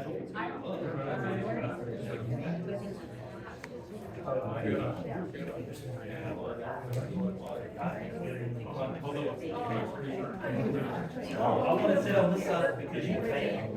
I want to sit on this side because you pay.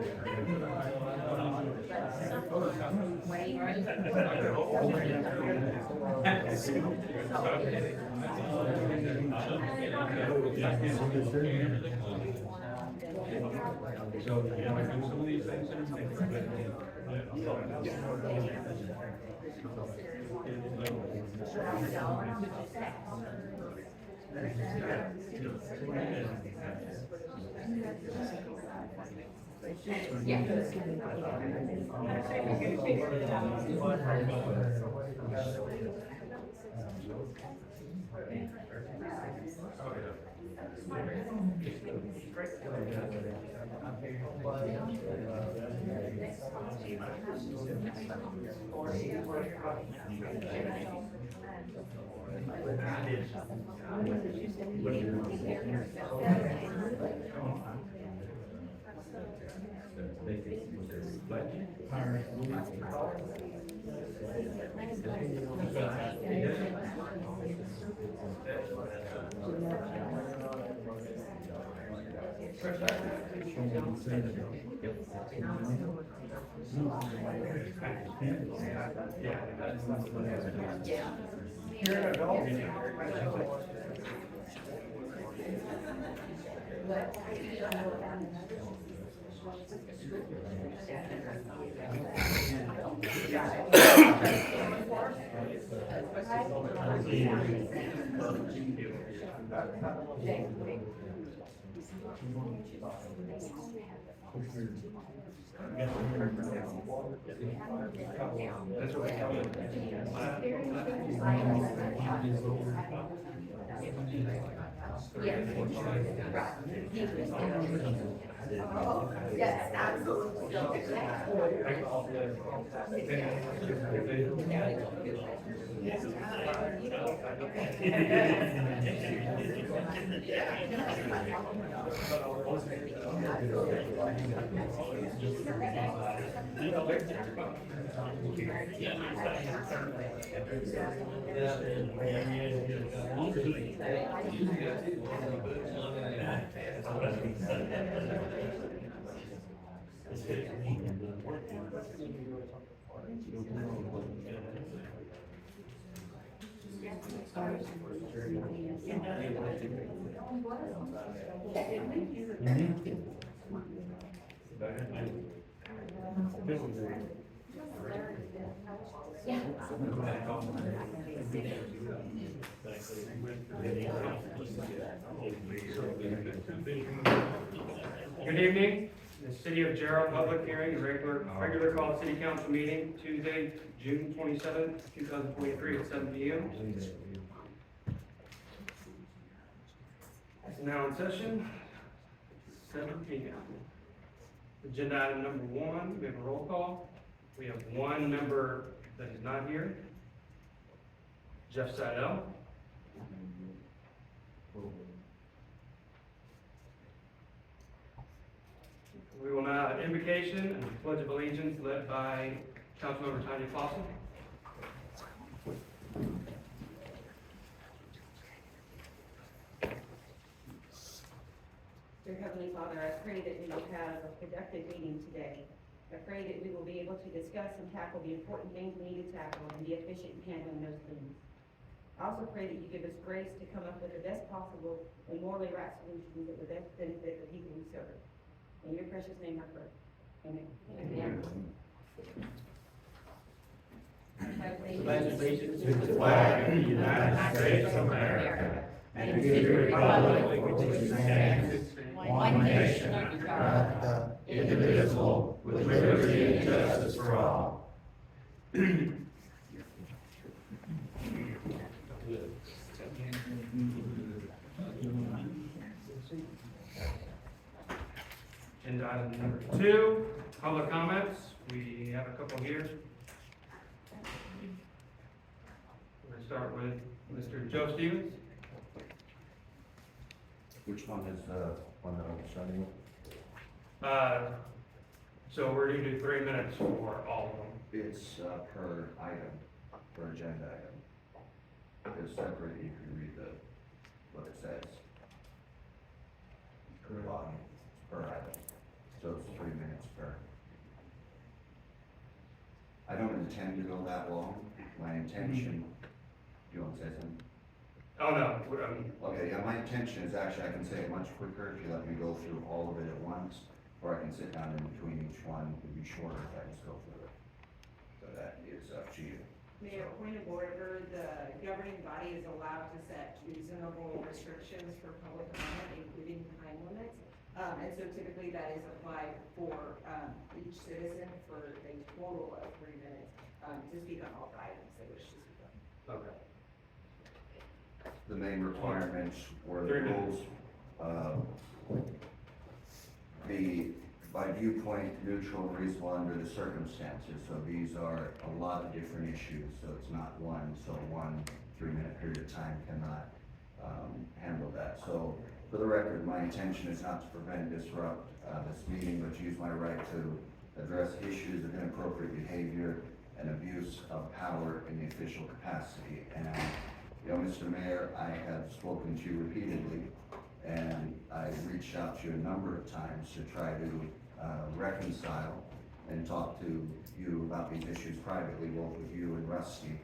Yes, absolutely. Good evening. The City of Jarrell public hearing, a regular called city council meeting, Tuesday, June 27th, 2023 at 7 p.m. It's now in session, 7 p.m. Agenda item number 1, we have a roll call. We have one member that is not here, Jeff Seidel. We will now have invocation and pledge of allegiance led by Councilmember Tanya Fossil. Dear Heavenly Father, I pray that we will have a productive meeting today. I pray that we will be able to discuss and tackle the important things we need to tackle and be efficient in handling those things. I also pray that you give us grace to come up with the best possible and morally right solutions that would best benefit the people we serve. In your precious name I pray. Amen. Amen. Pledge allegiance to the flag of the United States of America and to the republic for which it stands, one nation under God, indivisible, with liberty and justice for all. Agenda item number 2, public comments. We have a couple here. We're going to start with Mr. Joe Stevens. Which one is, one that I'm showing you? So we're gonna do 3 minutes for all of them. It's, per item, per agenda item. It's separate, you can read what it says. Per bottom, per item, so it's 3 minutes per. I don't intend to go that long, my intention, you want to say something? Oh, no, Okay, yeah, my intention is actually, I can say it much quicker if you let me go through all of it at once, or I can sit down in between each one, it would be shorter if I just go through it. So that is up to you. Mayor, point of order, the governing body is allowed to set reasonable restrictions for public comment, including time limits. And so typically that is applied for, each citizen for a total of 3 minutes, to speak on all items they wish to speak on. okay. The main requirements were the 3 minutes. rules, by viewpoint, neutral and reasonable under the circumstances. So these are a lot of different issues, so it's not one, so 1 3-minute period of time cannot, handle that. So for the record, my intention is not to prevent, disrupt, this meeting, but to use my right to address issues of inappropriate behavior and abuse of power in the official capacity. And, you know, Mr. Mayor, I have spoken to you repeatedly, and I've reached out to you a number of times to try to reconcile and talk to you about these issues privately, both with you and Rusty,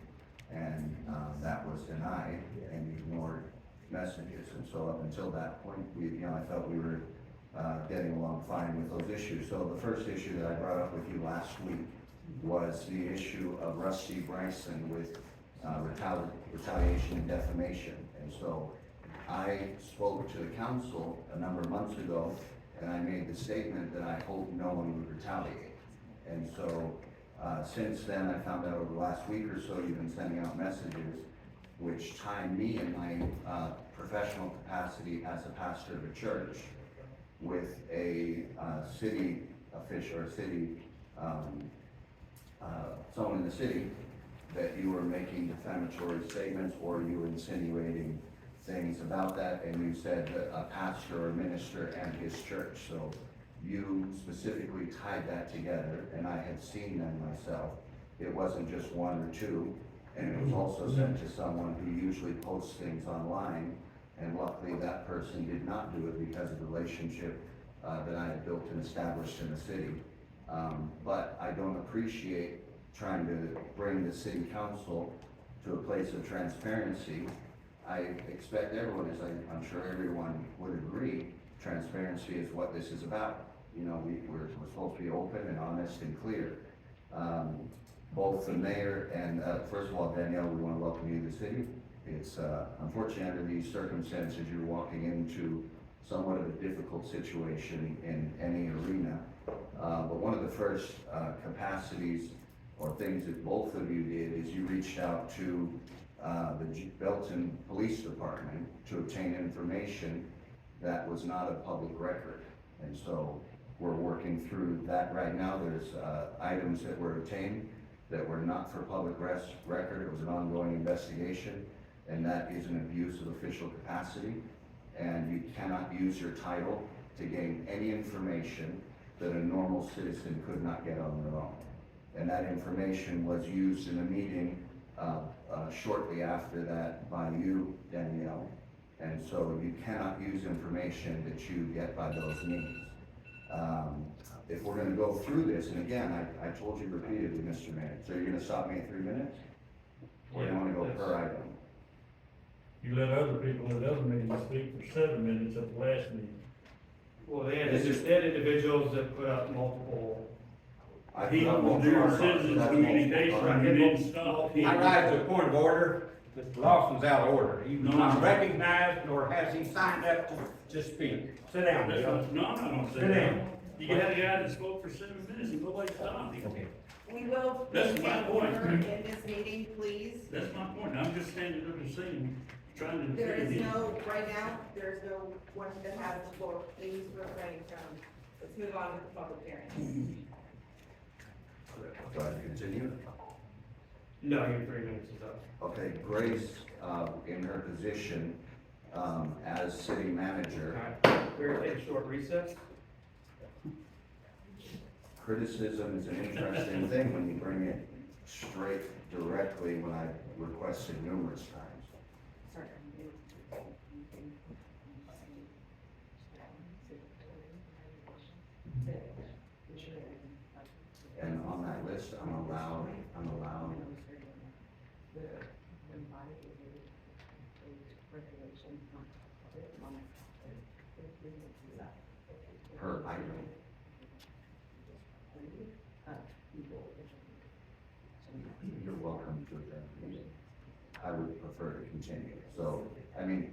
and that was denied and ignored messages. And so up until that point, I felt we were getting along fine with those issues. So the first issue that I brought up with you last week was the issue of Rusty Bryson with retaliation and defamation. And so I spoke to the council a number of months ago, and I made the statement that I hope no one would retaliate. And so since then, I found out over the last week or so, you've been sending out messages which tie me in my professional capacity as a pastor of a church with a city official or city, someone in the city, that you were making defamatory statements or you were insinuating things about that, and you said that a pastor or minister and his church. So you specifically tied that together, and I had seen them myself. It wasn't just one or two, and it was also sent to someone who usually posts things online, and luckily that person did not do it because of the relationship that I had built and established in the city. But I don't appreciate trying to bring the city council to a place of transparency. I expect everyone, as I'm sure everyone would agree, transparency is what this is about. You know, we're supposed to be open and honest and clear. Both the mayor and, first of all, Danielle, we want to welcome you to the city. It's unfortunately under these circumstances, you're walking into somewhat of a difficult situation in any arena. But one of the first capacities or things that both of you did is you reached out to the Belton Police Department to obtain information that was not a public record. And so we're working through that right now. There's items that were obtained that were not for public record. It was an ongoing investigation, and that is an abuse of official capacity. And you cannot use your title to gain any information that a normal citizen could not get on their own. And that information was used in a meeting shortly after that by you, Danielle. And so you cannot use information that you get by those means. If we're gonna go through this, and again, I told you repeatedly, Mr. Mayor, so you're gonna stop me at 3 minutes? Or do you wanna go per item? You let other people at other meetings speak for 7 minutes at the last meeting. Well, they had individuals that put up multiple. People do citizens communication, you didn't stop. I rise to a point of order. Mr. Lawson's out of order. He was not recognized, nor has he signed up to speak. Sit down, That's Bill. not, no, I'm not gonna say Sit that. down. You got a guy that spoke for 7 minutes and nobody stopped him. We will That's my maintain point. order in this meeting, please. That's my point, I'm just standing up and saying, trying to There is defend him. no, right now, there is no one that has the floor. Please refrain from, let's move on to the public hearing. Do I continue? No, your 3 minutes is up. Okay, Grace, in her position as city manager, All right, we're gonna take a short recess. criticism is an interesting thing when you bring it straight directly when I requested numerous times. And on that list, I'm allowed per item. You're welcome to attend. I would prefer to continue. So, I mean,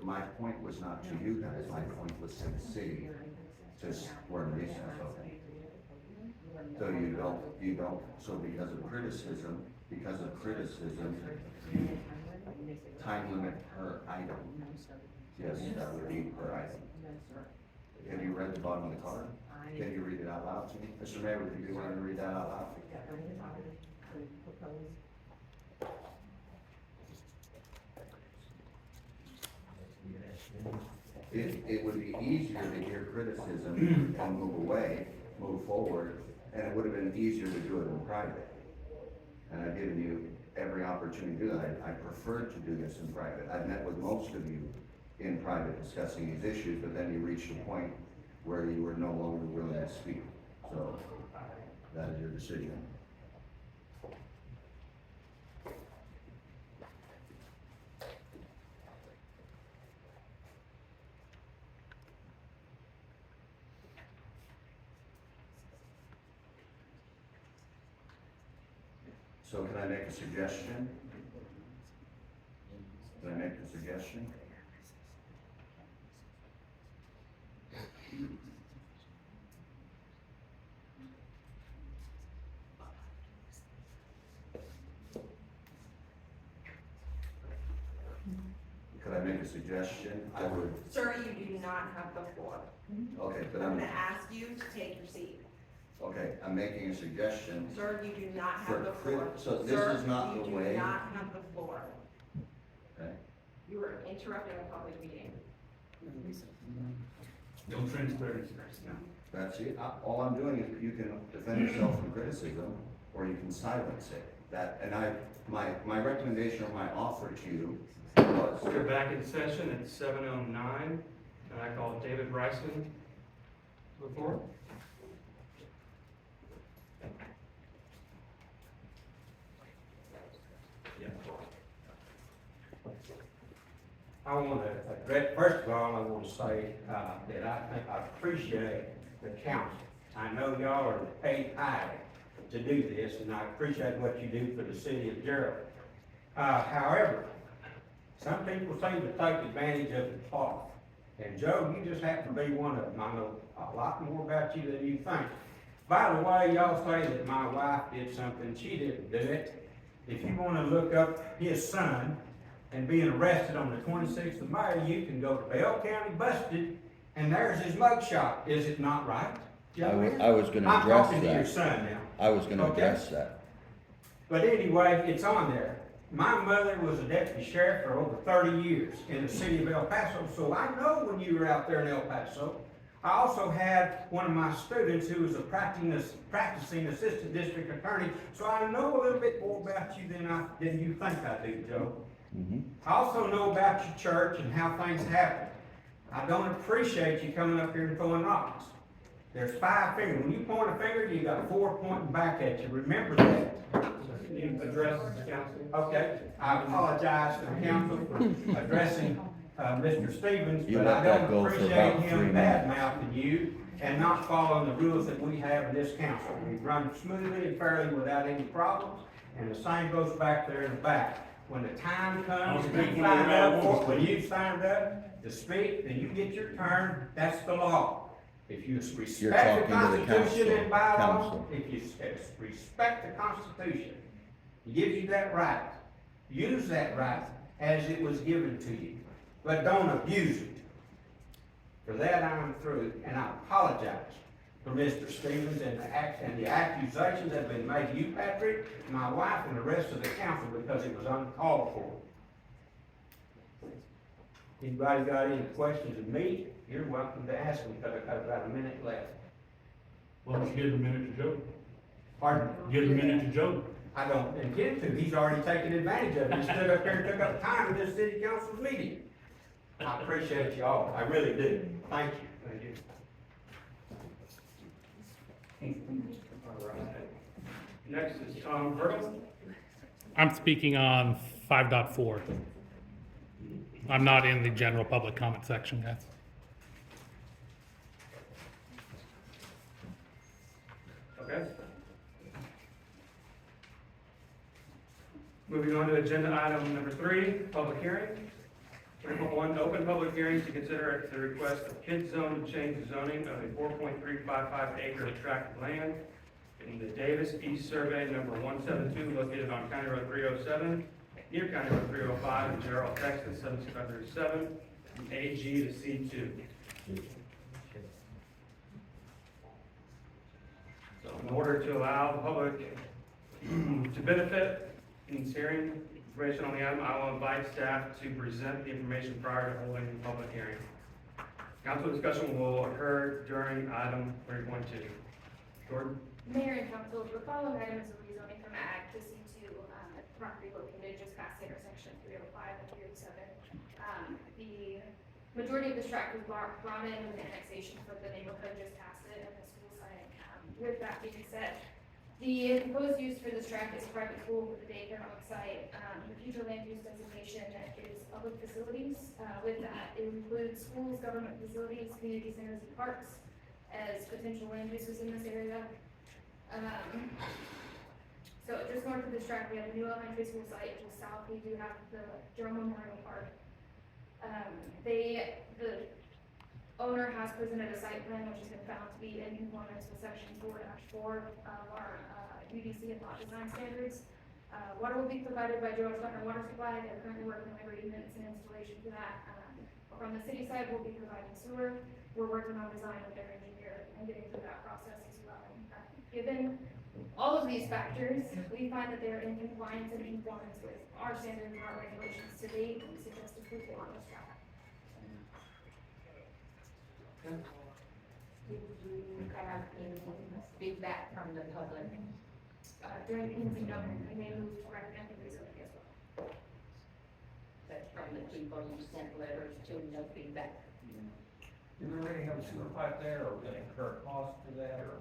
my point was not to you guys, my point was to the city, we're in recess, okay? So you don't, so because of criticism, time limit per item. Yes, that would be per item. Have you read the bottom of the card? Can you read it out loud to me? Mr. Mayor, would you be willing to read that out loud? It would be easier to hear criticism and move forward, and it would have been easier to do it in private. And I've given you every opportunity to do that. I preferred to do this in private. I've met with most of you in private discussing these issues, but then you reached a point where you were no longer willing to speak. So that is your decision. So can I make a suggestion? Can I make a suggestion? Could I make a suggestion? I would, Sir, you do not have the floor. okay, but I'm I'm, gonna ask you to take your seat. okay, I'm making a suggestion. Sir, you do not For have the crit- floor. so this Sir, is not the you way- do not have the floor. Okay? You are interrupting a public meeting. No transparency. That's it. All I'm doing is you can defend yourself from criticism, or you can silence it. My recommendation or my offer to you was, We're back in session at 7:09, and I call David Bryson to the floor. I want to address, first of all, I want to say, that I appreciate the council. I know y'all are paid high to do this, and I appreciate what you do for the city of Jarrell. However, some people seem to take advantage of the cloth. And Joe, you just happen to be one of them. I know a lot more about you than you think. By the way, y'all say that my wife did something, she didn't do it. If you want to look up his son and being arrested on the 26th of May, you can go to Bell County Busted, and there's his mugshot. Is it not right? I was gonna I'm address talking to your that. son now. I was gonna Okay. address that. But anyway, it's on there. My mother was a deputy sheriff for over 30 years in the city of El Paso, so I know when you were out there in El Paso. I also had one of my students who was a practicing assistant district attorney, so I know a little bit more about you than you think I do, Joe. I also know about your church and how things happen. I don't appreciate you coming up here and throwing rocks. There's 5 fingers. When you point a finger, you got 4 pointing back at you. Remember that. Can you address the council? Okay, I apologize to the council for addressing, Mr. Stevens, You but let I that don't go for appreciate about 3 him minutes. bad-mouthing you and not following the rules that we have in this council. We run smoothly and fairly without any problems, and the same goes back there in the back. When the time comes, I'll when speak you when signed I up want for, to when you signed up to speak, then you get your turn, that's the law. If you respect the talking to the Constitution and bylaws, council. if you respect the Constitution, it gives you that right. Use that right as it was given to you, but don't abuse it. For that, I'm through, and I apologize for Mr. Stevens and the accusations that have been made to you, Patrick, my wife, and the rest of the council because it was uncalled for. Anybody got any questions of me? You're welcome to ask them, because I've got about a minute left. Well, just give him a minute to joke. Pardon? Give him a minute to joke. I don't intend to, he's already taken advantage of it, he stood up there and took up time in this city council's meeting. I appreciate you all, I really do, thank you. Thank you. All right. Next is Tom Hurdle. I'm speaking on 5.4. I'm not in the general public comment section, guys. Okay. Moving on to agenda item number 3, public hearing. 3.1, open public hearing to consider the request of Kids Zone to change the zoning of a 4.355 acre tract of land in the Davis East Survey number 172 located on County Road 307, near County Road 305 in Jarrell, Texas, 76537, from AG to C2. So in order to allow the public to benefit in this hearing, information on the item, I will invite staff to present the information prior to holding the public hearing. Council discussion will occur during item 3.2. Jordan? Mayor and council, the following item is a rezoning from ag to C2, property located just past the intersection 305 and 307. The majority of this tract was brought in with annexation for the neighborhood just past it and the school site. With that being said, the proposed use for this tract is private school with a daycare on the site. The future land use designation is public facilities. With that, it includes schools, government facilities, community centers, and parks as potential land uses in this area. So just north of this tract, we have a new elementary school site. Just south, we do have the Jarrell Memorial Park. The owner has presented a site plan which has been found to be in conformance with section 4-4 of our UDC and lot design standards. Water will be provided by Jarrell Water Supply. They're currently working on agreements and installation for that. From the city side, we'll be providing sewer. We're working on design with their engineer and getting through that process as well. Given all of these factors, we find that they're in compliance and in conformance with our standards and our regulations to date, and suggest approval on this track. Did you have any feedback from the public? During the meeting, we may move to recommend the rezoning as well. But from the people you sent letters to, no feedback? Do we already have a sewer pipe there, or gonna incur cost to that, or?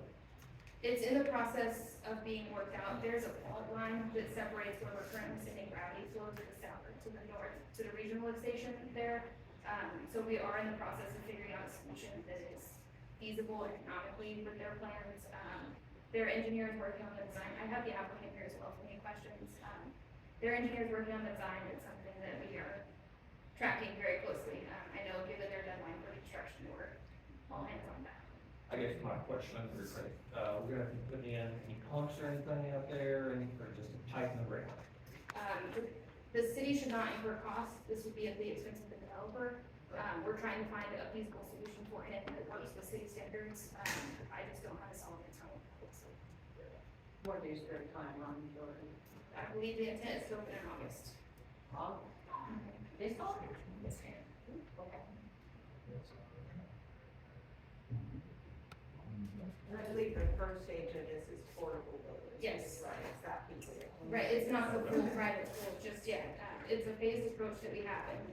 It's in the process of being worked out. There's a fault line that separates where we're currently sending gravity flow to the south, or to the north, to the regional lift station there. So we are in the process of figuring out a solution that is feasible economically with their plans. Their engineer is working on the design. I have the applicant here as well for any questions. Their engineer is working on the design. It's something that we are tracking very closely. I know given their deadline for construction, we're all hands on that. I guess my question is, we're gonna have to put in any pumps or anything out there, or just tighten the ground? The city should not incur costs. This would be at the expense of the developer. We're trying to find a feasible solution for him that works with city standards. I just don't have a solid answer. What is their timeline, Jordan? I believe the intent is to open in August. This August? Yes, ma'am. Okay. I believe the first stage of this is portable buildings. Yes. Right, it's that piece of it. Right, it's not the full private school just yet. It's a phased approach that we have, and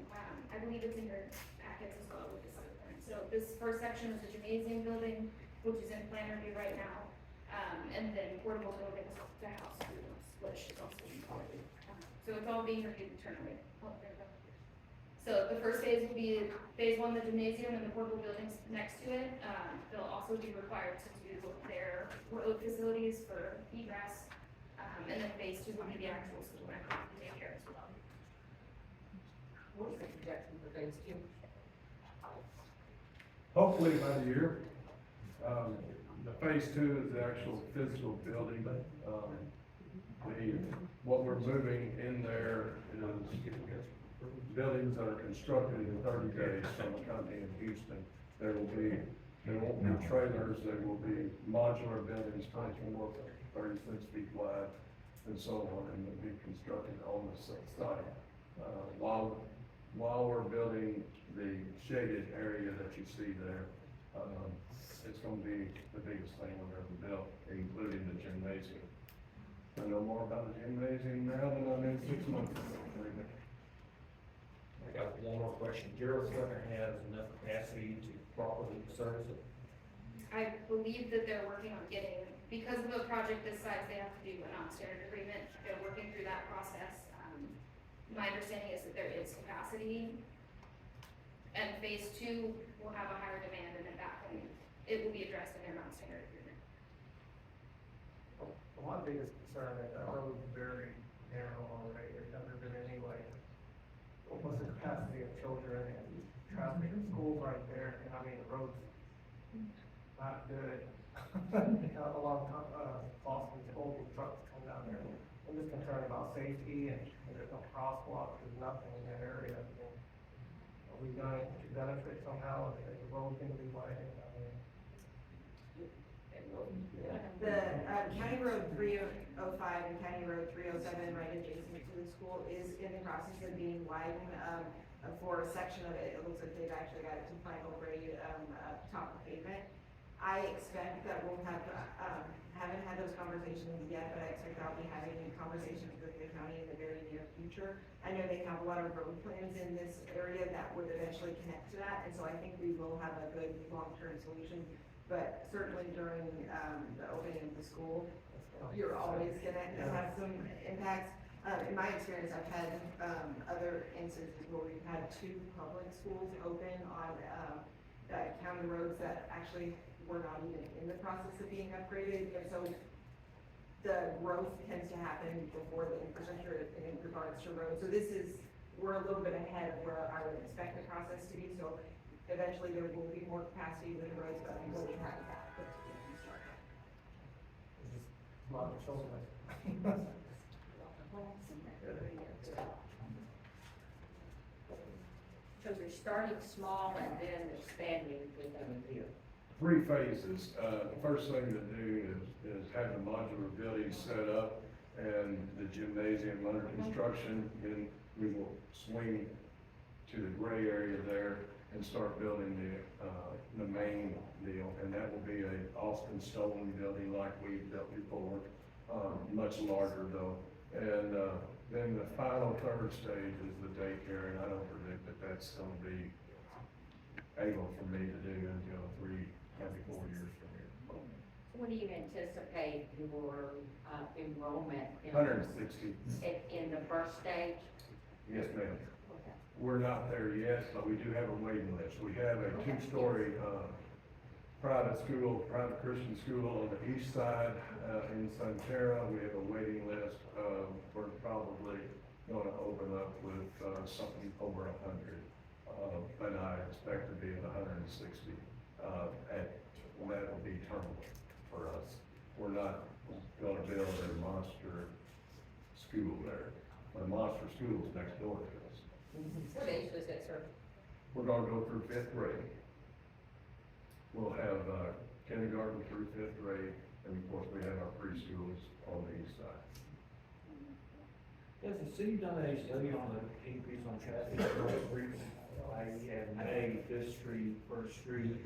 I believe it's in your packets as well with this other plan. So this first section is the gymnasium building, which is in plan review right now, and then portable buildings to house students, which is also in plan. So it's all being reviewed internally. Oh, there we go. So the first phase will be phase 1, the gymnasium, and the portable buildings next to it. They'll also be required to do their road facilities for egress. And then phase 2 will be the actual school and the daycare as well. What's the projection for phase 2? Hopefully by the year. The phase 2 is the actual physical building. What we're moving in there is buildings that are constructed in 30 days from a company in Houston. There won't be trailers, there will be modular buildings, 24, 36 feet wide, and so on, and they'll be constructed on the site. While we're building the shaded area that you see there, It's gonna be the biggest thing we've ever built, including the gymnasium. I know more about the gymnasium now than I knew 6 months ago. I got one more question. Jarrell's gonna have enough capacity to properly service it? I believe that they're working on getting, because of a project this size, they have to do a non-standard agreement. They're working through that process. My understanding is that there is capacity, and phase two will have a higher demand, and at that point, it will be addressed in their non-standard agreement. My biggest concern is that road is very narrow already, there's never been any like, what's the capacity of children and traffic in schools right there, and I mean, the road's not good. A lot of, Boston, old trucks come down there. I'm just concerned about safety and there's no crosswalks, there's nothing in that area. I mean, are we going to benefit somehow, if the road's gonna be widened? I mean, The, County Road 305 and County Road 307, right adjacent to the school, is in the process of being widened, for a section of it. It looks like they've actually got it to final grade, top of pavement. I expect that we'll have, haven't had those conversations yet, but I expect I'll be having conversations with the county in the very near future. I know they have a lot of road plans in this area that would eventually connect to that, and so I think we will have a good long-term solution. But certainly during, the opening of the school, you're always gonna have some impacts. In my experience, I've had, other instances where we've had two public schools open on, county roads that actually were not even in the process of being upgraded, and so the growth tends to happen before the infrastructure in regards to roads. So this is, we're a little bit ahead of where I would expect the process to be, so eventually there will be more capacity with the roads, but I'm really trying that. it's just a lot of children. So they're starting small and then expanding within a year. 3 phases. The first thing to do is have the modular building set up and the gymnasium under construction. Then we will swing to the gray area there and start building the main deal. And that will be a Austin stone building like we've built before, much larger though. And then the final third stage is the daycare, and I don't predict that that's gonna be able for me to do until 3, maybe 4 years from here. What do you anticipate your enrollment in? 160, In the first stage? yes ma'am. Okay. We're not there yet, but we do have a waiting list. We have a 2-story, private Christian school on the east side, in Santera. We have a waiting list. We're probably gonna open up with, something over 100. But I expect to be at 160, that will be terminal for us. We're not gonna build a monster school there. The monster school is next door to us. What age was that, sir? We're gonna go through 5th grade. We'll have, kindergarten through 5th grade, and of course, we have our preschools on the east side. Has the city done a study on the increase on traffic on the streets? I have May, 5th Street, 1st Street.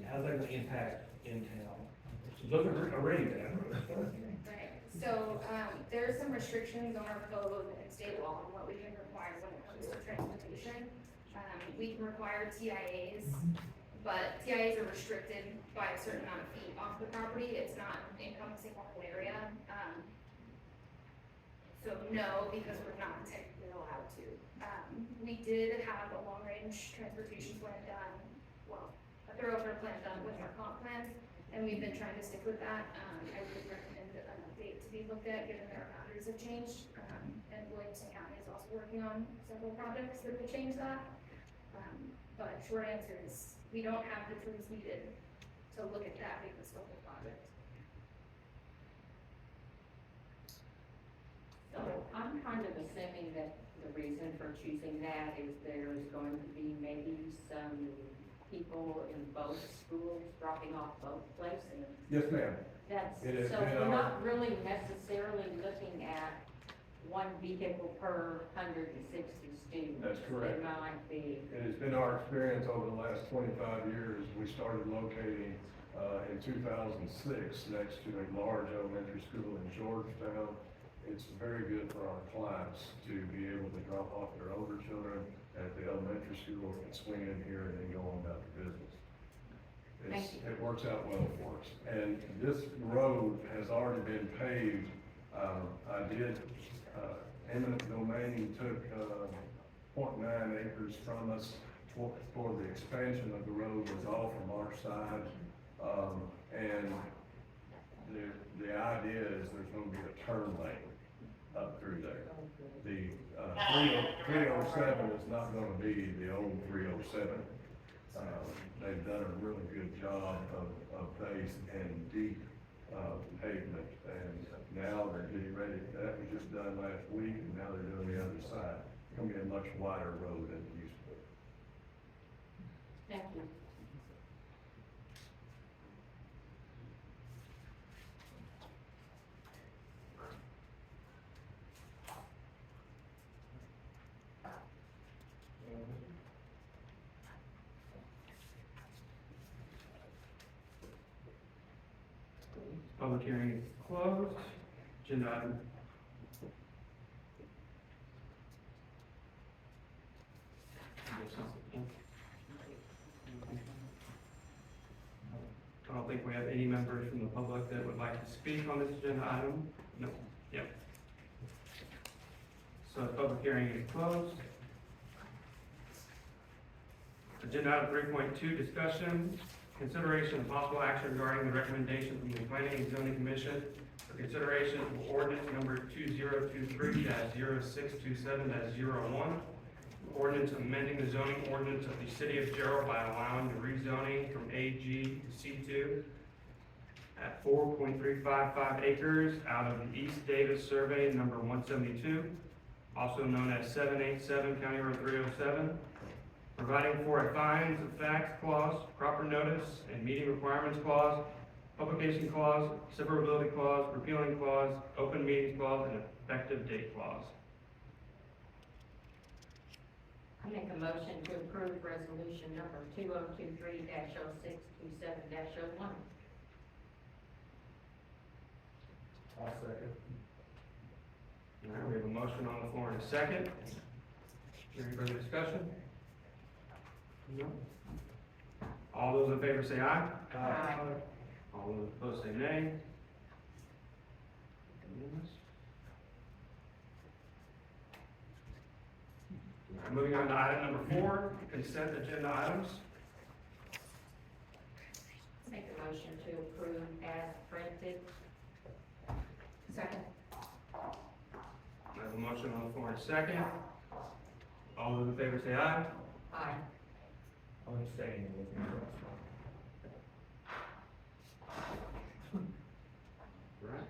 How's that gonna impact in town? It's looking already bad. Right, so, there's some restrictions on our code and state law on what we can require when it comes to transportation. We can require TIAs, but TIAs are restricted by a certain amount of feet off the property, it's not encompassing the whole area. So no, because we're not technically allowed to. We did have a long-range transportation plan done, well, a thoroughfare plan done with our comp plans, and we've been trying to stick with that. I would recommend an update to be looked at, given that our boundaries have changed. And Williamson County is also working on several projects that will change that. But short answer is, we don't have the tools needed to look at that because of the project. So I'm kind of assuming that the reason for choosing that is there's going to be maybe some people in both schools dropping off both places. Yes, ma'am. That's, It has so been we're our- not really necessarily looking at one vehicle per 160 students. That's correct. It might be, It has been our experience over the last 25 years, we started locating in 2006 next to a large elementary school in Georgetown. It's very good for our clients to be able to drop off their older children at the elementary school and swing in here and then go on about their business. Thank you. It works out well for us. And this road has already been paved. Eminent domain took 0.9 acres from us for the expansion of the road was all from our side. And the idea is there's gonna be a turn lane up through there. The 307 is not gonna be the old 307. They've done a really good job of base and deep pavement, and now they're getting ready. That was just done last week, and now they're doing the other side. It's gonna be a much wider road than it used to be. thank you. Public hearing is closed. Agenda item. I don't think we have any members from the public that would like to speak on this agenda item. No. Yep. So the public hearing is closed. Agenda item 3.2, discussion, consideration of possible action regarding the recommendation from the Planning and Zoning Commission for consideration of ordinance number 2023-0627-01, ordinance amending the zoning ordinance of the city of Jarrell by allowing the rezoning from AG to C2 at 4.355 acres out of the East Davis Survey number 172, also known as 787 County Road 307, providing for a findings of facts clause, proper notice and meeting requirements clause, publication clause, severability clause, repealing clause, open meetings clause, and effective date clause. I make a motion to approve resolution number 2023-0627-01. I'll second. All right, we have a motion on the floor in a second. Any further discussion? No. All those in favor say aye. Aye. All those opposed say nay. Unanimous. All right, moving on to item number 4, consent agenda items. Make a motion to approve as printed. Second. I have a motion on the floor in a second. All those in favor say aye. Aye. I'm staying with you. All right.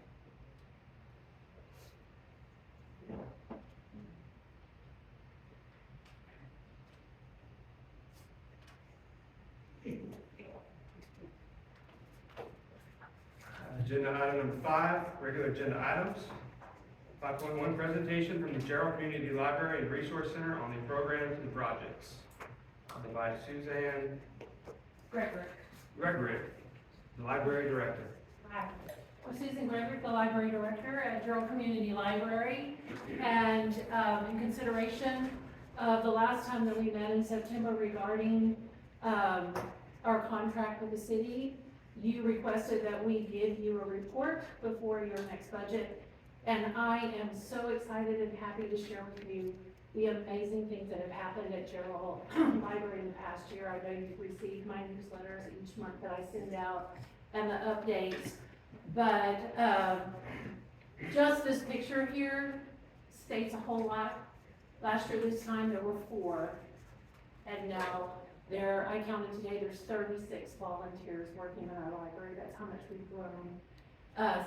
Agenda item number 5, regular agenda items. 5.1, presentation from the Jarrell Community Library and Resource Center on the programs and projects. By Suzanne Gregory, the library director. Hi, I'm Susan Gregory, the library director at Jarrell Community Library. And in consideration of the last time that we met in September regarding our contract with the city, you requested that we give you a report before your next budget. And I am so excited and happy to share with you the amazing things that have happened at Jarrell Library in the past year. I know you've received my newsletters each month that I send out and the updates. But just this picture here states a whole lot. Last year this time there were 4, and now I counted today, there's 36 volunteers working in our library. That's how much we've grown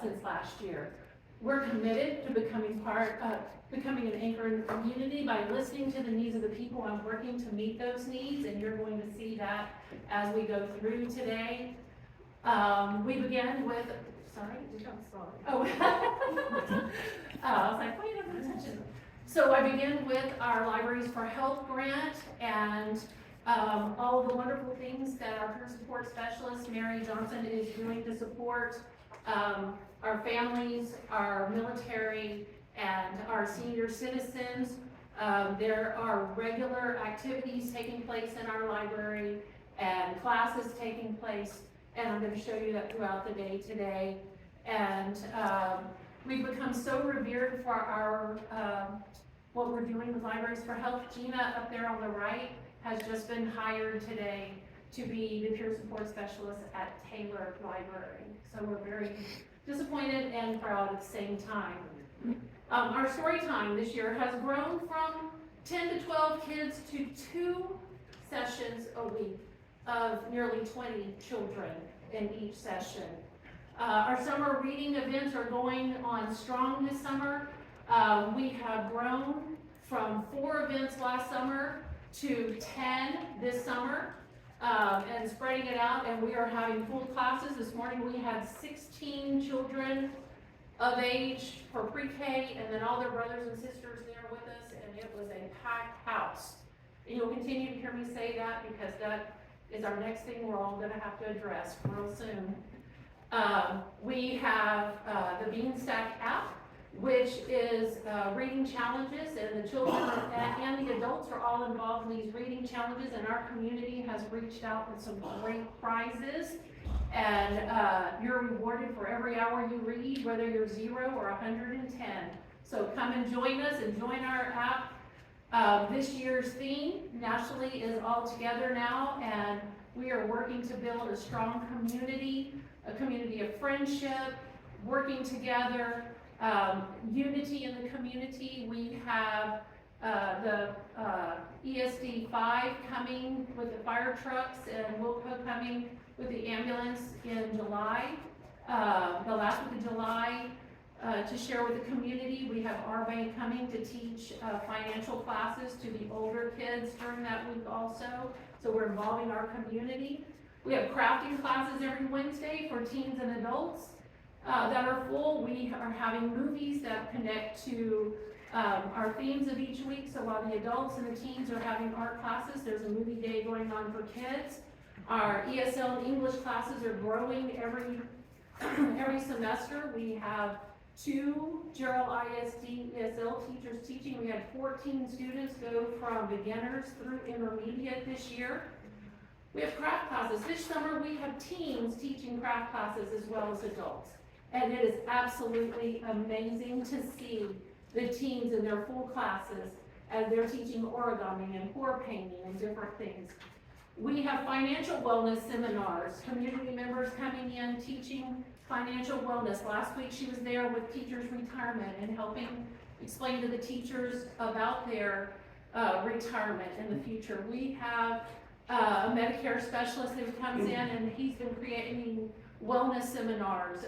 since last year. We're committed to becoming an anchor in the community by listening to the needs of the people and working to meet those needs, and you're going to see that as we go through today. We began with, I was like, wait, I'm not touching them. So I begin with our Libraries for Health grant and all of the wonderful things that our peer support specialist, Mary Johnson, is doing to support our families, our military, and our senior citizens. There are regular activities taking place in our library and classes taking place, and I'm going to show you that throughout the day today. And we've become so revered for our what we're doing with Libraries for Health. Gina up there on the right has just been hired today to be the peer support specialist at Taylor Library. So we're very disappointed and proud at the same time. Our story time this year has grown from 10 to 12 kids to 2 sessions a week of nearly 20 children in each session. Our summer reading events are going on strong this summer. We have grown from 4 events last summer to 10 this summer, and spreading it out, and we are having full classes. This morning we had 16 children of age for pre-K, and then all their brothers and sisters there with us, and it was a packed house. And you'll continue to hear me say that because that is our next thing we're all gonna have to address real soon. We have the Beanstack app, which is reading challenges, and the children and the adults are all involved in these reading challenges, and our community has reached out with some great prizes. And you're rewarded for every hour you read, whether you're 0 or 110. So come and join us and join our app. This year's theme nationally is All Together Now, and we are working to build a strong community, a community of friendship, working together, unity in the community. We have the ESD 5 coming with the fire trucks, and Wilco coming with the ambulance in July, the last week of July, to share with the community. We have RBA coming to teach financial classes to the older kids during that week also. So we're involving our community. We have crafting classes every Wednesday for teens and adults that are full. We are having movies that connect to our themes of each week. So while the adults and the teens are having art classes, there's a movie day going on for kids. Our ESL and English classes are growing every semester. We have 2 Jarrell ISD ESL teachers teaching. We had 14 students go from beginners through intermediate this year. We have craft classes. This summer we have teens teaching craft classes as well as adults. And it is absolutely amazing to see the teens in their full classes as they're teaching origami and pour painting and different things. We have financial wellness seminars, community members coming in teaching financial wellness. Last week she was there with teachers' retirement and helping explain to the teachers about their retirement in the future. We have a Medicare specialist who comes in, and he's been creating wellness seminars,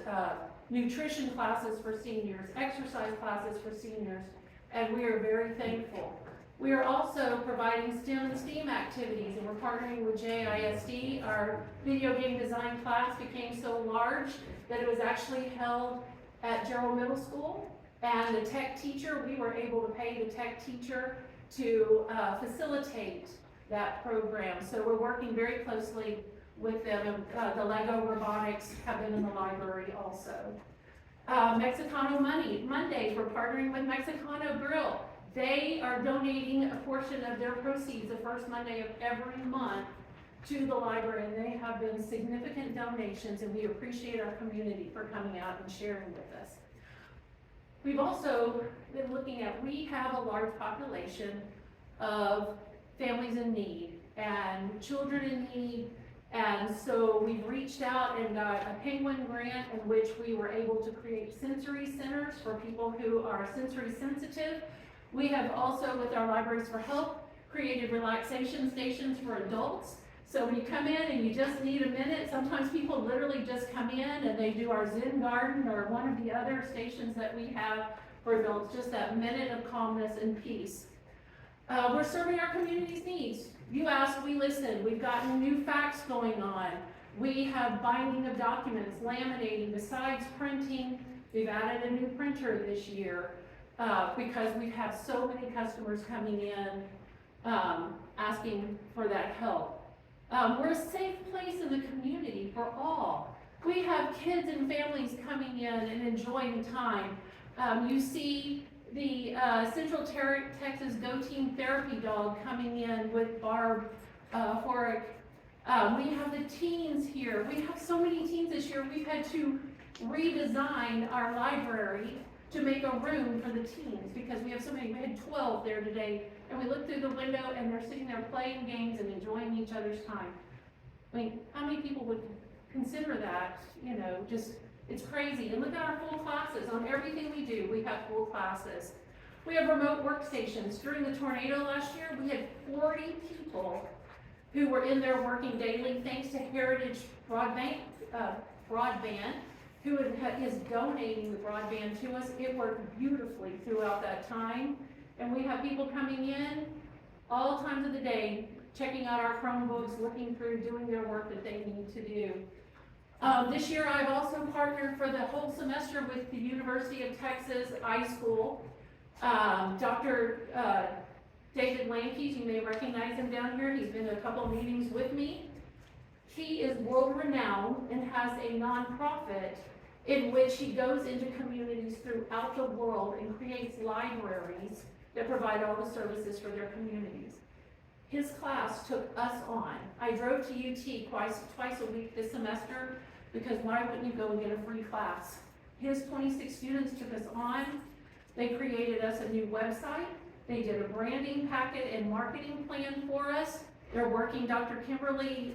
nutrition classes for seniors, exercise classes for seniors, and we are very thankful. We are also providing STEM and STEAM activities, and we're partnering with JISD. Our video game design class became so large that it was actually held at Jarrell Middle School, and the tech teacher, we were able to pay the tech teacher to facilitate that program. So we're working very closely with them, and the Lego robotics have been in the library also. Mexicano Mondays, we're partnering with Mexicano Grill. They are donating a portion of their proceeds the first Monday of every month to the library, and they have been significant donations, and we appreciate our community for coming out and sharing with us. We've also been looking at, we have a large population of families in need and children in need, and so we've reached out and got a Penguin grant in which we were able to create sensory centers for people who are sensory sensitive. We have also, with our Libraries for Health, created relaxation stations for adults. So when you come in and you just need a minute, sometimes people literally just come in and they do our Zen garden or one of the other stations that we have for adults, just that minute of calmness and peace. We're serving our community's needs. You ask, we listen. We've gotten new facts going on. We have binding of documents, laminating, besides printing We've added a new printer this year, because we've had so many customers coming in, asking for that help. We're a safe place in the community for all. We have kids and families coming in and enjoying time. You see the Central Texas Go Team Therapy dog coming in with Barb Horick. We have the teens here. We have so many teens this year. We've had to redesign our library to make a room for the teens because we have so many. We had 12 there today, and we looked through the window and they're sitting there playing games and enjoying each other's time. I mean, how many people would consider that, you know, just, it's crazy. And look at our full classes. On everything we do, we have full classes. We have remote workstations. During the tornado last year, we had 40 people who were in there working daily, thanks to Heritage Broadband, who is donating the broadband to us. It worked beautifully throughout that time. And we have people coming in all times of the day, checking out our Chromebooks, looking through, doing their work that they need to do. This year I've also partnered for the whole semester with the University of Texas iSchool. Dr. David Lankeys, you may recognize him down here. He's been to a couple of meetings with me. He is world renowned and has a nonprofit in which he goes into communities throughout the world and creates libraries that provide all the services for their communities. His class took us on. I drove to UT twice a week this semester because why wouldn't you go and get a free class? His 26 students took us on. They created us a new website. They did a branding packet and marketing plan for us. They're working, Dr. Kimberly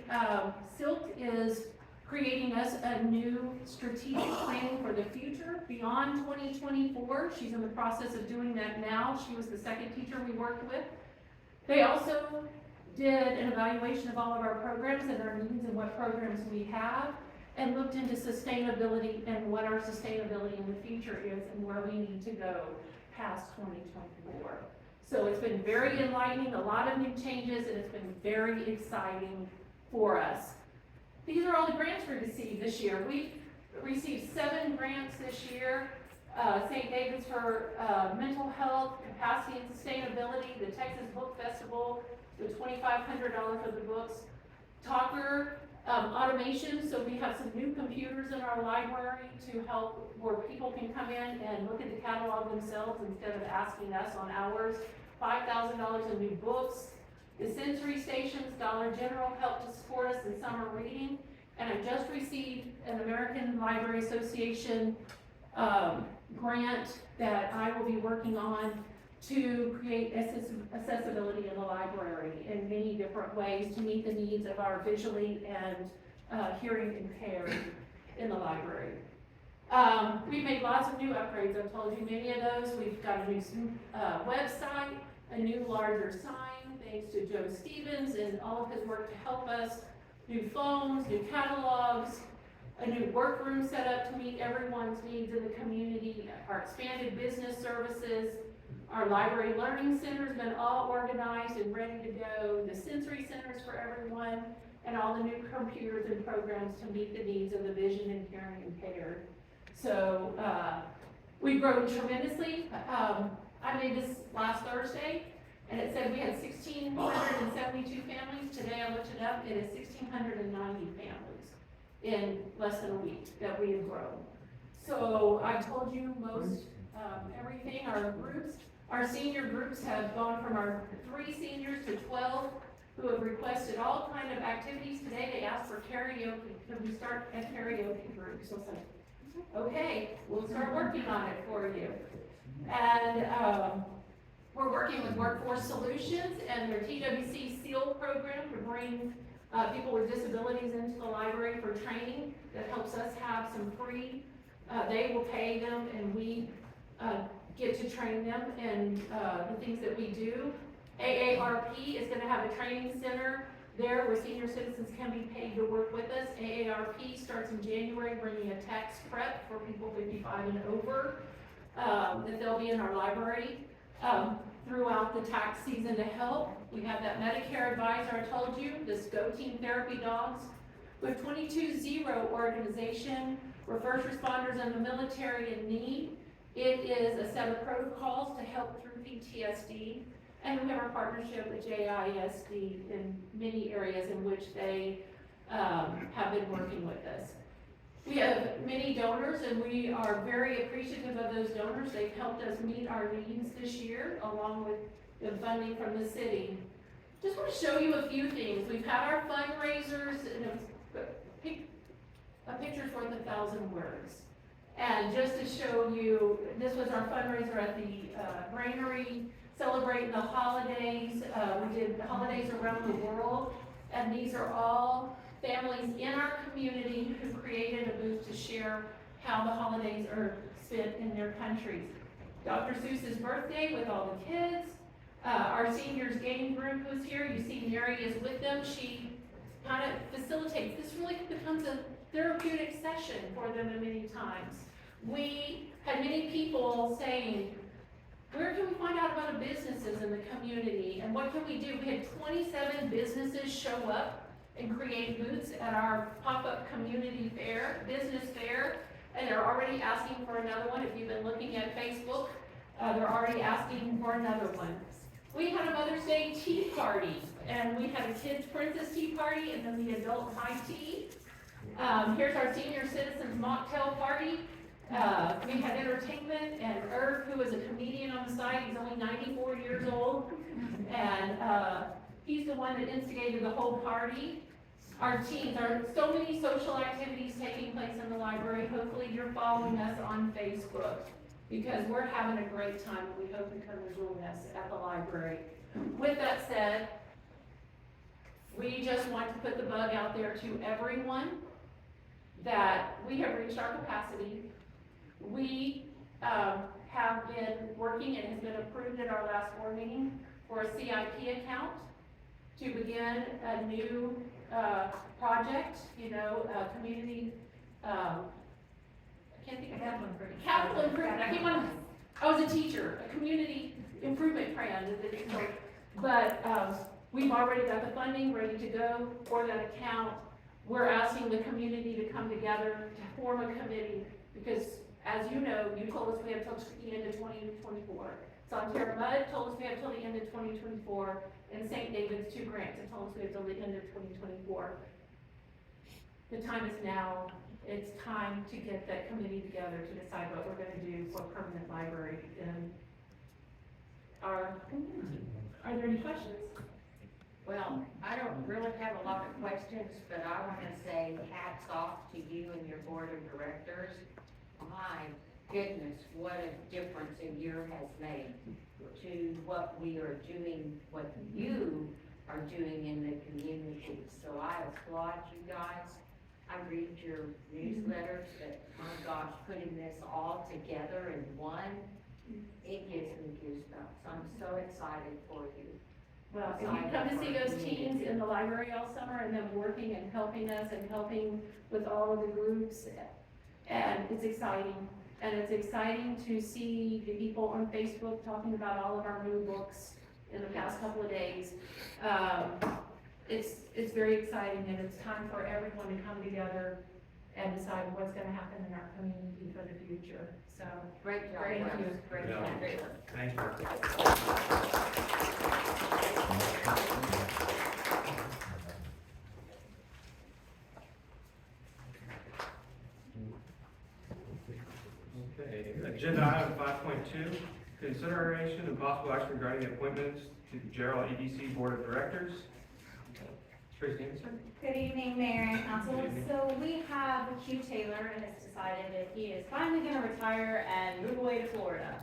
Silk is creating us a new strategic planning for the future beyond 2024. She's in the process of doing that now. She was the second teacher we worked with. They also did an evaluation of all of our programs and our needs and what programs we have, and looked into sustainability and what our sustainability in the future is and where we need to go past 2024. So it's been very enlightening, a lot of new changes, and it's been very exciting for us. These are all the grants we received this year. We received 7 grants this year. St. David's for mental health, capacity and sustainability, the Texas Book Festival, the $2,500 for the books. Talker, automation, so we have some new computers in our library to help where people can come in and look at the catalog themselves instead of asking us on ours. $5,000 in new books. The sensory stations, Dollar General helped to support us in summer reading. And I just received an American Library Association grant that I will be working on to create accessibility in the library in many different ways to meet the needs of our visually and hearing impaired in the library. We've made lots of new upgrades. I've told you many of those. We've got a new website, a new larger sign, thanks to Joe Stevens and all of his work to help us. New phones, new catalogs, a new workroom set up to meet everyone's needs in the community, our expanded business services, our library learning center's been all organized and ready to go, the sensory centers for everyone, and all the new computers and programs to meet the needs of the vision and hearing impaired. So we've grown tremendously. I made this last Thursday, and it said we had 1,672 families. Today I looked it up, it is 1,690 families in less than a week that we have grown. So I told you most everything. Our senior groups have gone from our 3 seniors to 12 who have requested all kind of activities. Today they asked for karaoke. Can we start a karaoke group? So I said, okay, we'll start working on it for you. And we're working with Workforce Solutions and their TWC SEAL program to bring people with disabilities into the library for training that helps us have some free, they will pay them and we get to train them in the things that we do. AARP is going to have a training center there where senior citizens can be paid to work with us. AARP starts in January, bringing a tax prep for people 55 and over, that they'll be in our library throughout the tax season to help. We have that Medicare advisor I told you, this Go Team Therapy Dogs. We have 22 Zero organization for first responders and the military in need. It is a set of protocols to help through PTSD. And we have our partnership with JISD in many areas in which they have been working with us. We have many donors, and we are very appreciative of those donors. They've helped us meet our needs this year, along with the funding from the city. Just want to show you a few things. We've had our fundraisers, and a picture's worth 1,000 words. And just to show you, this was our fundraiser at the granary, celebrating the holidays. We did the holidays around the world, and these are all families in our community who created a booth to share how the holidays are spent in their countries. Dr. Seuss's birthday with all the kids. Our seniors game group who's here, you see Mary is with them. She kind of facilitates. This really becomes a therapeutic session for them many times. We had many people saying, where can we find out about the businesses in the community and what can we do? We had 27 businesses show up and create booths at our pop-up community fair, business fair, and they're already asking for another one. If you've been looking at Facebook, they're already asking for another one. We had a Mother's Day tea party, and we had a kids' princess tea party, and then the adult high tea. Here's our senior citizens mocktail party. We had entertainment, and Irv, who is a comedian on the side, he's only 94 years old, and he's the one that instigated the whole party. Our teams, there are so many social activities taking place in the library. Hopefully you're following us on Facebook, because we're having a great time, and we hope you come and join us at the library. With that said, we just want to put the bug out there to everyone that we have reached our capacity. We have been working, and has been approved at our last board meeting, for a CIP account to begin a new project, community, I can't think of that one. Capital improvement. I was a teacher, a community improvement plan. But we've already got the funding ready to go for that account. We're asking the community to come together to form a committee, because as you know, you told us we have till the end of 2024. Sonterra Mud told us we have till the end of 2024, and St. David's 2 grants have told us we have till the end of 2024. The time is now. It's time to get that committee together to decide what we're gonna do for a permanent library in our community. Are there any questions? Well, I don't really have a lot of questions, but I want to say hats off to you and your board of directors. My goodness, what a difference a year has made to what we are doing, what you are doing in the community. So I applaud you guys. I read your newsletters, but my gosh, putting this all together in one, it gives me goosebumps. I'm so excited for you. Well, if you come to see those teams in the library all summer, and them working and helping us and helping with all of the groups, and it's exciting. And it's exciting to see the people on Facebook talking about all of our new books in the past couple of days. It's very exciting, and it's time for everyone to come together and decide what's gonna happen in our community for the future. So, Great job. Thank you. Great Yeah. job. Thank you. Okay, agenda item 5.2, consideration and possible action regarding appointments to the Jarrell EDC Board of Directors. Tracy Anderson? Good evening, Mayor and Council. So we have Hugh Taylor has decided that he is finally going to retire and move away to Florida.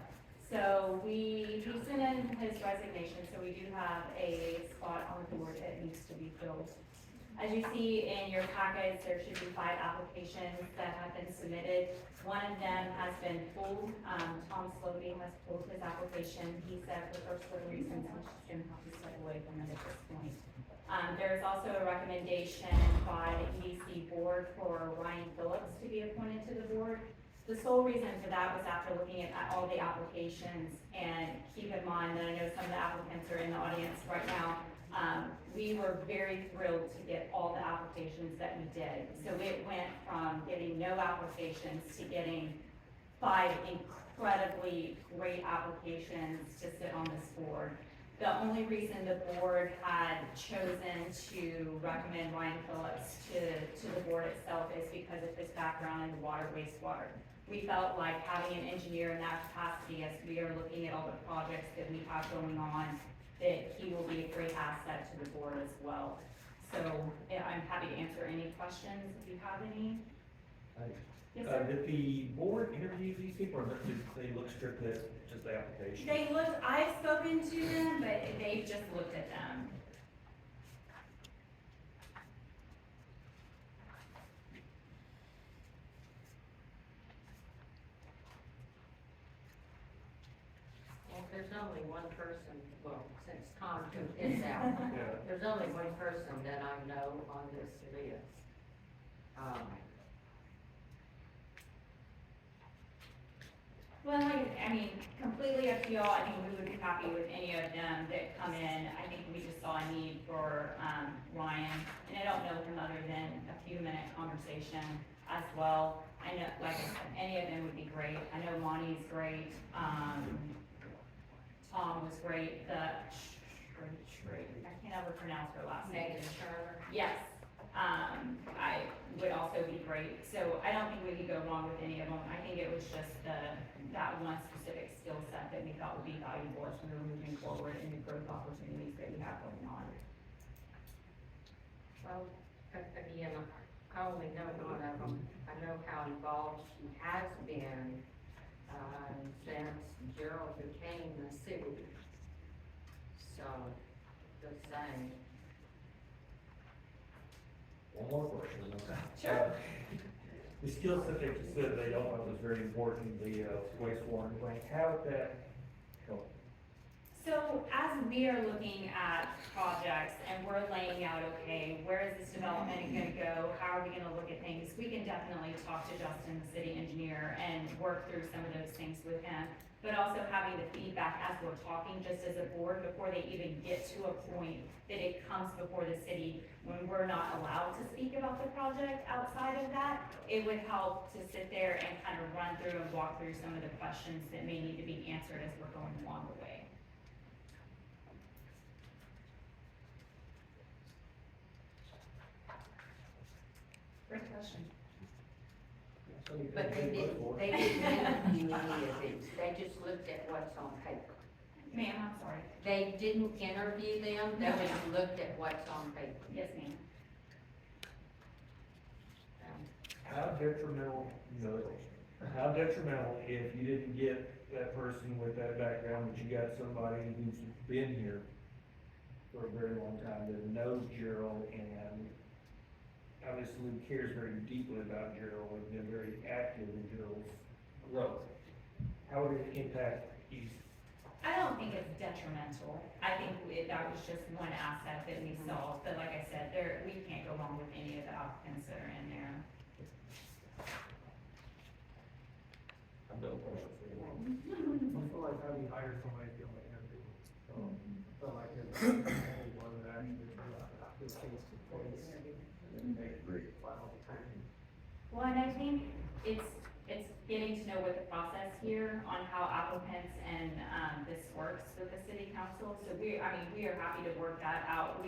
So he sent in his resignation, so we do have a spot on the board that needs to be filled. As you see in your packets, there should be 5 applications that have been submitted. One of them has been pulled. Tom Slovey has pulled his application. He said for personal reasons, he's just going to have to step away from it at this point. There is also a recommendation by the EDC board for Ryan Phillips to be appointed to the board. The sole reason for that was after looking at all the applications, and keep in mind that I know some of the applicants are in the audience right now. We were very thrilled to get all the applications that we did. So it went from getting no applications to getting 5 incredibly great applications to sit on this board. The only reason the board had chosen to recommend Ryan Phillips to the board itself is because of his background in the water wastewater. We felt like having an engineer in that capacity, as we are looking at all the projects that we have going on, that he will be a great asset to the board as well. So yeah, I'm happy to answer any questions if you have any. Yes, sir. Did the board interview these people, or did they look strictly at just the application? They looked, I've spoken to them, but they've just looked at them. Well, there's only one person, well, since Tom took this out, there's only one person that I know on this list. Well, I mean, completely up to y'all. I think we would be happy with any of them that come in. I think we just saw a need for, Ryan, and I don't know him other than a few minute conversation as well. I know, like I said, any of them would be great. I know Monty's great, Tom was great, I can't ever pronounce her last name. Megan Shermer. Yes, I would also be great, so I don't think we could go wrong with any of them. I think it was just that one specific skill set that we thought would be valuable as we were moving forward in the growth opportunities that we have going on. Well, again, I only know one of them. I know how involved she has been, since Jarrell became the city. So, just saying. One more question. Sure. The skill set that you said they all thought was very important, the wastewater plant, how would that help? So as we are looking at projects and we're laying out, okay, where is this development gonna go? How are we gonna look at things? We can definitely talk to Justin, the city engineer, and work through some of those things with him. But also having the feedback as we're talking, just as a board, before they even get to a point that it comes before the city, when we're not allowed to speak about the project outside of that, it would help to sit there and kind of run through and walk through some of the questions that may need to be answered as we're going along the way. Great question. But they didn't interview any of these, they just looked at what's on paper. Ma'am, I'm sorry. They didn't interview them, they No. just looked at what's on paper. Yes, ma'am. How detrimental, how detrimental if you didn't get that person with that background, but you got somebody who's been here for a very long time, that knows Jarrell and obviously cares very deeply about Jarrell and been very active in Jarrell's growth. How would it impact you? I don't think it's detrimental. I think that was just one asset that we saw, but like I said, we can't go wrong with any of the applicants that are in there. I've no questions for you. I feel like how you hire somebody to be on the interview. So, I feel like it's only one that actually turned out to do things to place. And make a great final decision. Well, and I think it's getting to know what the process here on how applicants and, this works with the city council. So we are happy to work that out.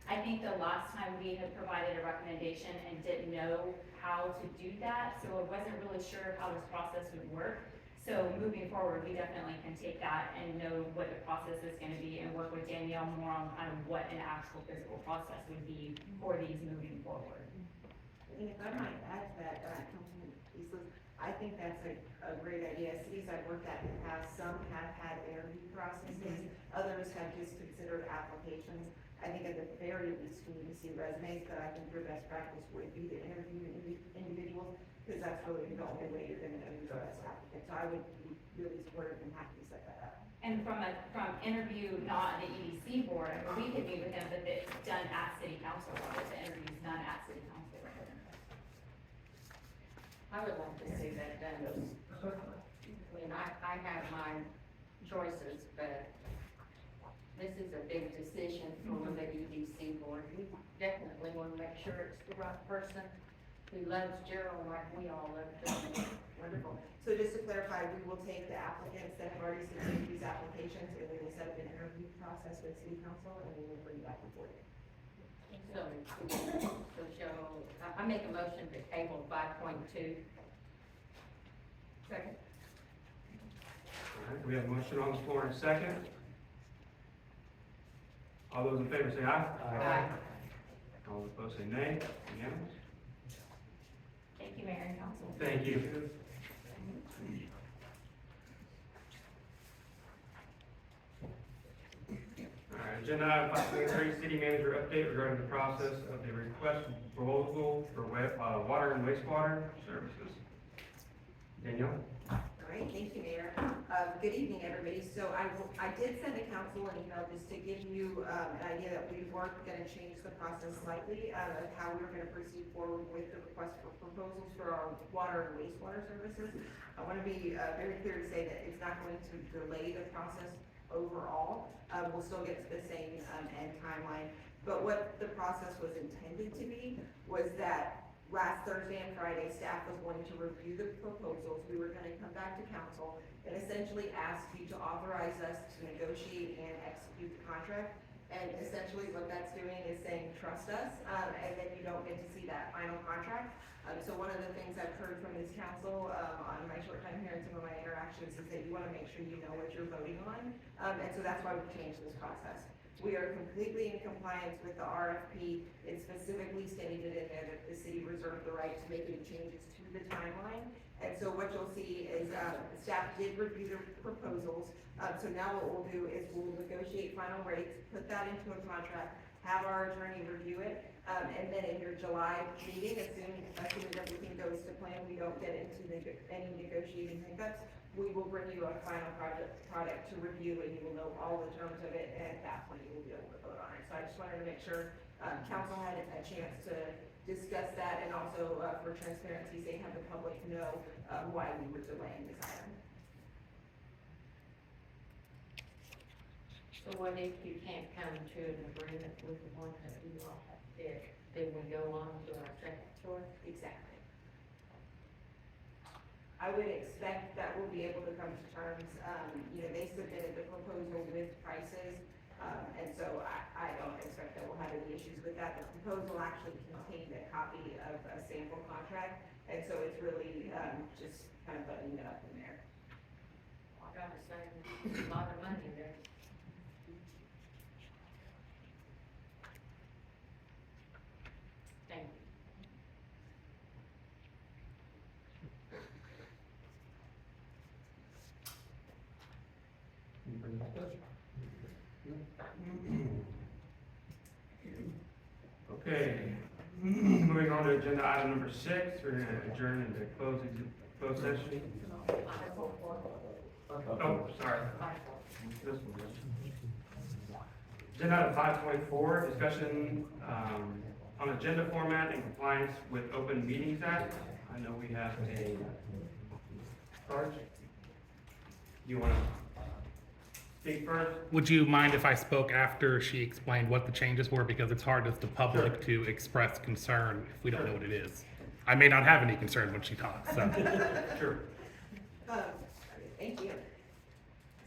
I think the last time we had provided a recommendation and didn't know how to do that, so I wasn't really sure how this process would work. So moving forward, we definitely can take that and know what the process is gonna be and work with Danielle more on kind of what an actual physical process would be for these moving forward. And if I might add to that, Councilman Eastland, I think that's a great idea. Cities I've worked at in the past, some have had interview processes, others have just considered applications. I think at the very least, we need to see resumes, but I think your best practice would be to interview individuals, because that's really the only way you're gonna know who's the best applicant. So I would be really supportive and happy to set that up. And from interview, not the EDC board, I mean, we could meet with them, but it's done at city council level, the interview's done at city council level. I would like to see that done. I mean, I have my choices, but this is a big decision for the EDC board. We definitely want to make sure it's the right person who loves Jarrell like we all love Jarrell. Wonderful. So just to clarify, we will take the applicants that have already submitted these applications, and we will set up an interview process with city council, and we will bring back before you. I make a motion to table 5.2. Second. All right, we have a motion on the floor in a second. All those in favor say aye. Aye. All those opposed say nay. Unanimous? Thank you, Mayor and Council. Thank you. All right, agenda item 5.3, city manager update regarding the process of the request proposal for water and wastewater services. Danielle? All right, thank you, Mayor. Good evening, everybody. So I did send the council an email just to give you an idea that we were going to change the process slightly of how we were going to proceed forward with the request for proposals for our water and wastewater services. I want to be very clear to say that it's not going to delay the process overall. We'll still get to the same end timeline. But what the process was intended to be was that last Thursday and Friday, staff was going to review the proposals. We were going to come back to council and essentially ask you to authorize us to negotiate and execute the contract. And essentially what that's doing is saying, trust us, and then you don't get to see that final contract. So one of the things I've heard from this council on my short time here and some of my interactions is that you want to make sure you know what you're voting on. And so that's why we've changed this process. We are completely in compliance with the RFP. It specifically stated in there that the city reserved the right to make any changes to the timeline. And so what you'll see is staff did review the proposals. So now what we'll do is we'll negotiate final rates, put that into a contract, have our attorney review it, and then in your July meeting, as soon as everything goes to plan, we don't get into any negotiating hiccups, we will bring you a final product to review, and you will know all the terms of it, and at that point, you will be able to vote on it. So I just wanted to make sure council had a chance to discuss that, and also for transparency, they have the public know why we were delaying this item. So what if you can't come to an agreement with the one that you all have did? Then we go on to our second choice? Exactly. I would expect that we'll be able to come to terms. They submitted the proposal with prices, and so I don't expect that we'll have any issues with that. The proposal actually contained a copy of a sample contract, and so it's really just kind of buttoning it up in there. I gotta say, there's a lot of money there. Thank you. Any further discussion? Okay, moving on to agenda item number 6, we're gonna adjourn into closed session. Oh, sorry. This one. Agenda item 5.4, discussion on agenda format and compliance with Open Meetings Act. I know we have a charge. You want to speak first? Would you mind if I spoke after she explained what the changes were? Because it's hard as the public to express concern if we don't know what it is. I may not have any concern when she talks, so. Sure. Thank you.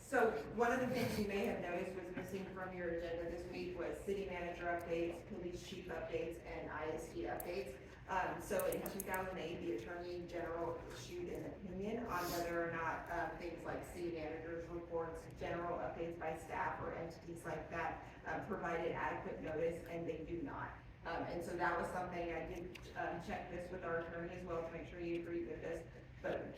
So one of the things you may have noticed was missing from your agenda this week was city manager updates, police chief updates, and ISD updates. So in 2008, the Attorney General issued an opinion on whether or not things like city managers reports, general updates by staff or entities like that provided adequate notice, and they do not. And so that was something I did check this with our attorney as well to make sure you agree with this. But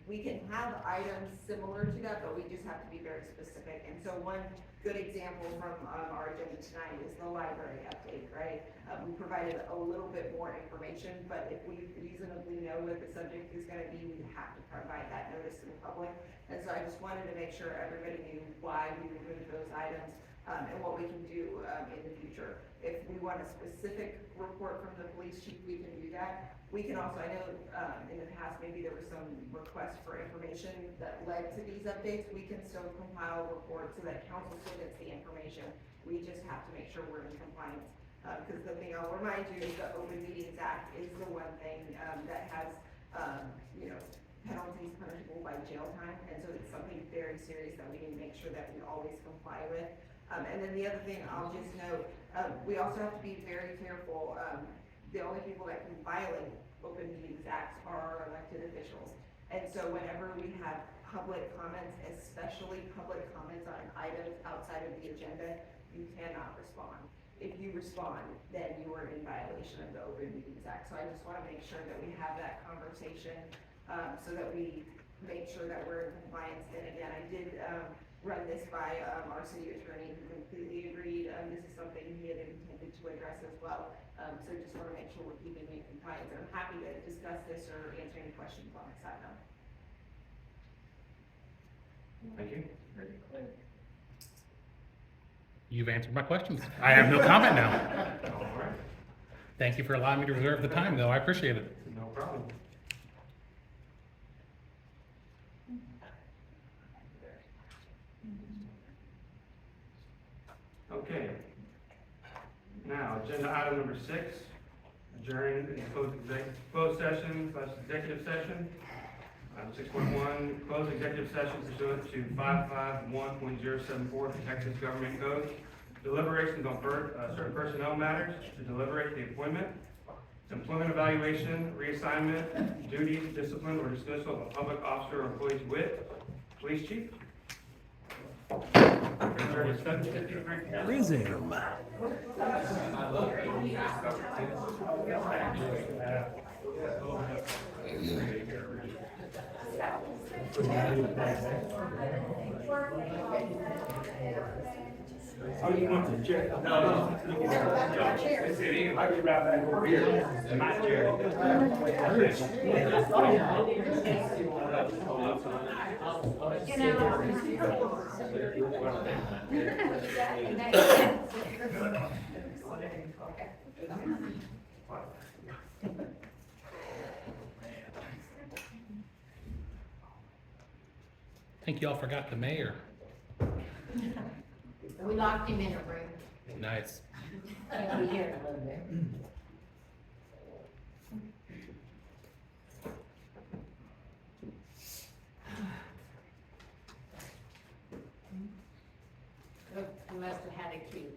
we can have items similar to that, but we just have to be very specific. And so one good example from our agenda tonight is the library update, right? We provided a little bit more information, but if we reasonably know what the subject is going to be, we have to provide that notice to the public. And so I just wanted to make sure everybody knew why we removed those items. and what we can do, in the future. If we want a specific report from the police chief, we can do that. We can also, I know, in the past, maybe there were some requests for information that led to these updates. We can still compile reports so that council still gets the information. We just have to make sure we're in compliance. Because the thing I'll remind you is the Open Meetings Act is the one thing, that has, penalties punishable by jail time. And so it's something very serious that we need to make sure that we always comply with. And then the other thing I'll just note, we also have to be very careful. The only people that can violate Open Meetings Acts are our elected officials. And so whenever we have public comments, especially public comments on items outside of the agenda, you cannot respond. If you respond, then you are in violation of the Open Meetings Act. So I just want to make sure that we have that conversation, so that we make sure that we're in compliance. And again, I did, run this by, our city attorney, who completely agreed. This is something he had intended to address as well. So just want to make sure we're keeping in compliance. I'm happy to discuss this or answer any questions on this item. Thank you. You've answered my questions. I have no comment now. All right, Thank you for allowing me to reserve the time, though. I appreciate it. no problem. Okay. Now, agenda item number 6, adjourn and closed session / executive session. Item 6.1, closed executive session pursuant to 551.074 of the Texas Government Code. Deliberations on certain personnel matters to deliberate the appointment, employment evaluation, reassignment, duties, discipline, or dismissal of a public officer or employee with police chief. Adjourn at 7:53. Resume. Oh, you want the chair? No. I'll be right back over here. My chair. I think y'all forgot the mayor. We locked him in a room. Nice. He'll be here in a little bit. Look, he must have had a cue.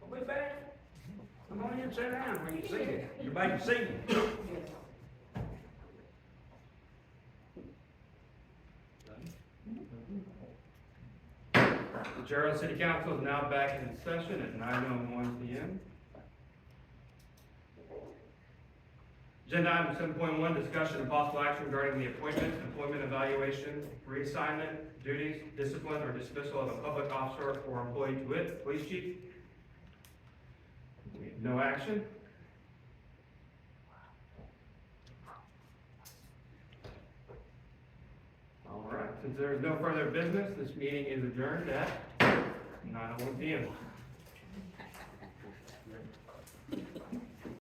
We're back. Come on in, sit down, when you see it. You're back to see me. The Jarrell City Council is now back in session at 9:01 p.m. Agenda item 7.1, discussion and possible action regarding the appointment, employment evaluation, reassignment, duties, discipline, or dismissal of a public officer or employee to wit, police chief. We have no action. All right, since there is no further business, this meeting is adjourned at 9:01 p.m.